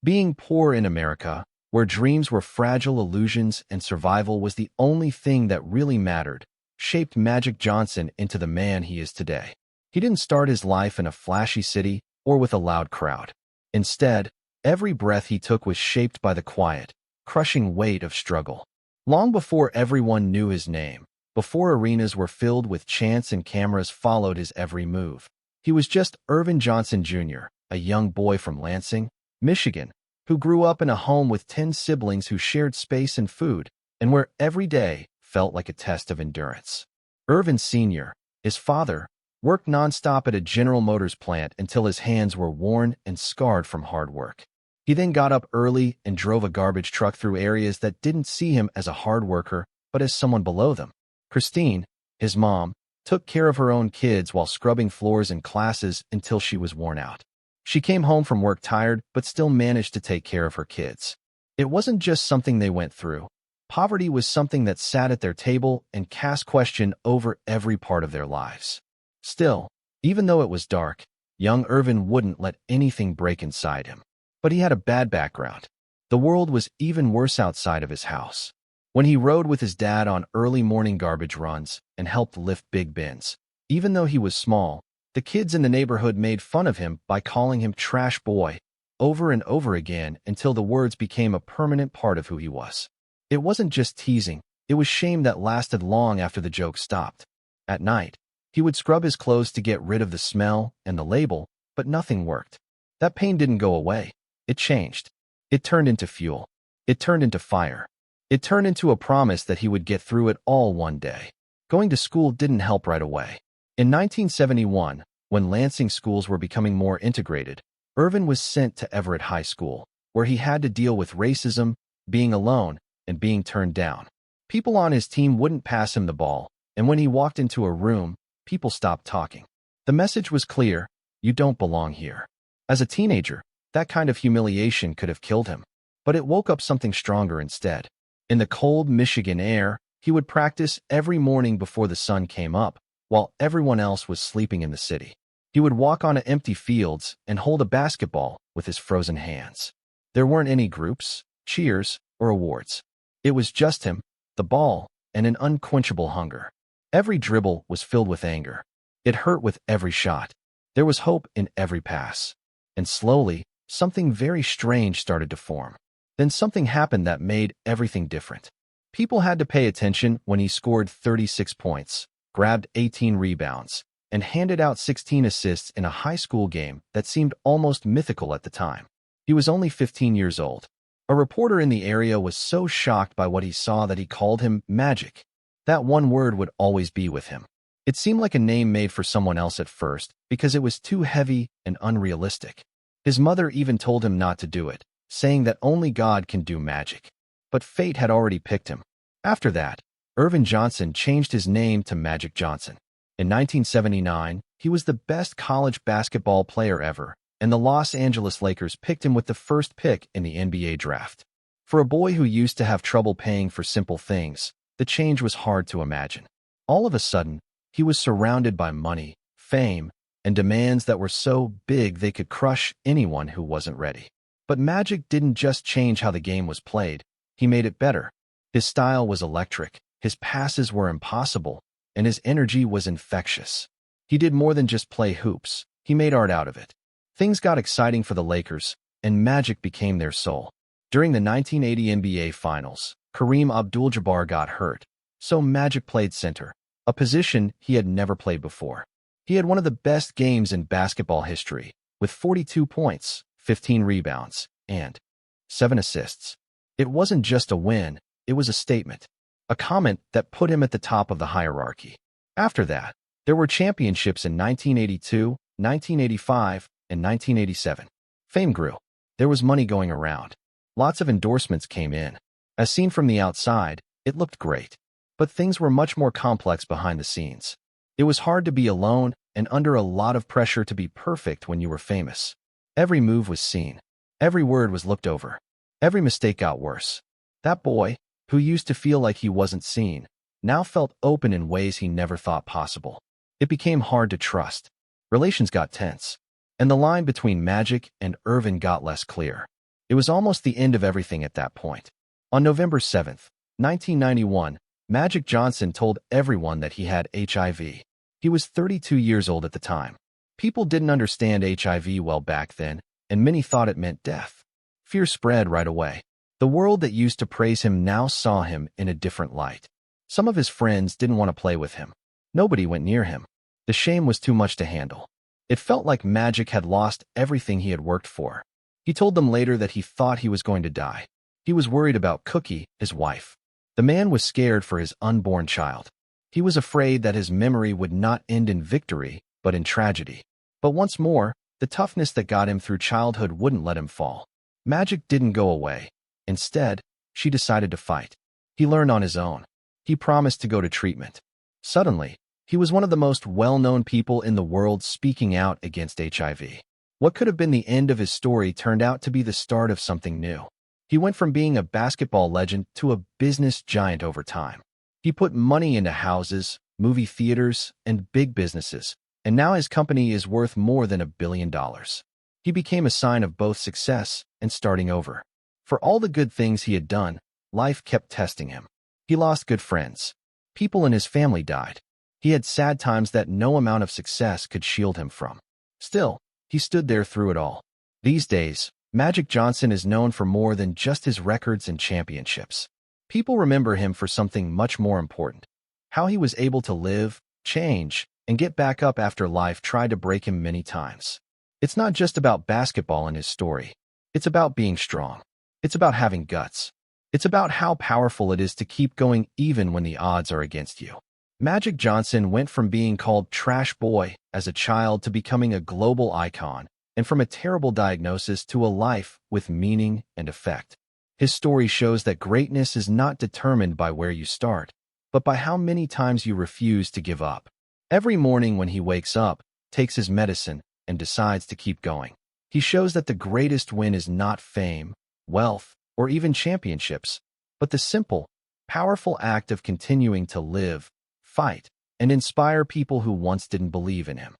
Being poor in America, where dreams were fragile illusions and survival was the only thing that really mattered, shaped Magic Johnson into the man he is today. He didn't start his life in a flashy city or with a loud crowd. Instead, every breath he took was shaped by the quiet, crushing weight of struggle. Long before everyone knew his name, before arenas were filled with chants and cameras followed his every move, he was just Earvin Johnson Jr., a young boy from Lansing, Michigan, who grew up in a home with 10 siblings who shared space and food, and where every day felt like a test of endurance. Earvin Sr., his father, worked nonstop at a General Motors plant until his hands were worn and scarred from hard work. He then got up early and drove a garbage truck through areas that didn't see him as a hard worker, but as someone below them. Christine, his mom, took care of her own kids while scrubbing floors in classes until she was worn out. She came home from work tired, but still managed to take care of her kids. It wasn't just something they went through. Poverty was something that sat at their table and cast question over every part of their lives. Still, even though it was dark, young Earvin wouldn't let anything break inside him. But he had a bad background. The world was even worse outside of his house. When he rode with his dad on early morning garbage runs and helped lift big bins, even though he was small, the kids in the neighborhood made fun of him by calling him Trash Boy over and over again until the words became a permanent part of who he was. It wasn't just teasing, it was shame that lasted long after the joke stopped. At night, he would scrub his clothes to get rid of the smell and the label, but nothing worked. That pain didn't go away. It changed. It turned into fuel. It turned into fire. It turned into a promise that he would get through it all one day. Going to school didn't help right away. In 1971, when Lansing schools were becoming more integrated, Earvin was sent to Everett High School, where he had to deal with racism, being alone, and being turned down. People on his team wouldn't pass him the ball, and when he walked into a room, people stopped talking. The message was clear: you don't belong here. As a teenager, that kind of humiliation could have killed him, but it woke up something stronger instead. In the cold Michigan air, he would practice every morning before the sun came up, while everyone else was sleeping in the city. He would walk on empty fields and hold a basketball with his frozen hands. There weren't any groups, cheers, or awards. It was just him, the ball, and an unquenchable hunger. Every dribble was filled with anger. It hurt with every shot. There was hope in every pass. And slowly, something very strange started to form. Then something happened that made everything different. People had to pay attention when he scored 36 points, grabbed 18 rebounds, and handed out 16 assists in a high school game that seemed almost mythical at the time. He was only 15 years old. A reporter in the area was so shocked by what he saw that he called him Magic. That one word would always be with him. It seemed like a name made for someone else at first because it was too heavy and unrealistic. His mother even told him not to do it, saying that only God can do magic. But fate had already picked him. After that, Earvin Johnson changed his name to Magic Johnson. In 1979, he was the best college basketball player ever, and the Los Angeles Lakers picked him with the first pick in the NBA draft. For a boy who used to have trouble paying for simple things, the change was hard to imagine. All of a sudden, he was surrounded by money, fame, and demands that were so big they could crush anyone who wasn't ready. But Magic didn't just change how the game was played, he made it better. His style was electric, his passes were impossible, and his energy was infectious. He did more than just play hoops, he made art out of it. Things got exciting for the Lakers, and Magic became their soul. During the 1980 NBA Finals, Kareem Abdul-Jabbar got hurt, so Magic played center, a position he had never played before. He had one of the best games in basketball history, with 42 points, 15 rebounds, and 7 assists. It wasn't just a win, it was a statement, a comment that put him at the top of the hierarchy. After that, there were championships in 1982, 1985, and 1987. Fame grew. There was money going around. Lots of endorsements came in. As seen from the outside, it looked great. But things were much more complex behind the scenes. It was hard to be alone and under a lot of pressure to be perfect when you were famous. Every move was seen. Every word was looked over. Every mistake got worse. That boy, who used to feel like he wasn't seen, now felt open in ways he never thought possible. It became hard to trust. Relations got tense. And the line between Magic and Earvin got less clear. It was almost the end of everything at that point. On November 7th, 1991, Magic Johnson told everyone that he had HIV. He was 32 years old at the time. People didn't understand HIV well back then, and many thought it meant death. Fear spread right away. The world that used to praise him now saw him in a different light. Some of his friends didn't want to play with him. Nobody went near him. The shame was too much to handle. It felt like Magic had lost everything he had worked for. He told them later that he thought he was going to die. He was worried about Cookie, his wife. The man was scared for his unborn child. He was afraid that his memory would not end in victory, but in tragedy. But once more, the toughness that got him through childhood wouldn't let him fall. Magic didn't go away. Instead, she decided to fight. He learned on his own. He promised to go to treatment. Suddenly, he was one of the most well-known people in the world speaking out against HIV. What could have been the end of his story turned out to be the start of something new. He went from being a basketball legend to a business giant over time. He put money into houses, movie theaters, and big businesses, and now his company is worth more than $1 billion. He became a sign of both success and starting over. For all the good things he had done, life kept testing him. He lost good friends. People in his family died. He had sad times that no amount of success could shield him from. Still, he stood there through it all. These days, Magic Johnson is known for more than just his records and championships. People remember him for something much more important: how he was able to live, change, and get back up after life tried to break him many times. It's not just about basketball in his story. It's about being strong. It's about having guts. It's about how powerful it is to keep going even when the odds are against you. Magic Johnson went from being called Trash Boy as a child to becoming a global icon, and from a terrible diagnosis to a life with meaning and effect. His story shows that greatness is not determined by where you start, but by how many times you refuse to give up. Every morning when he wakes up, takes his medicine, and decides to keep going, he shows that the greatest win is not fame, wealth, or even championships, but the simple, powerful act of continuing to live, fight, and inspire people who once didn't believe in him.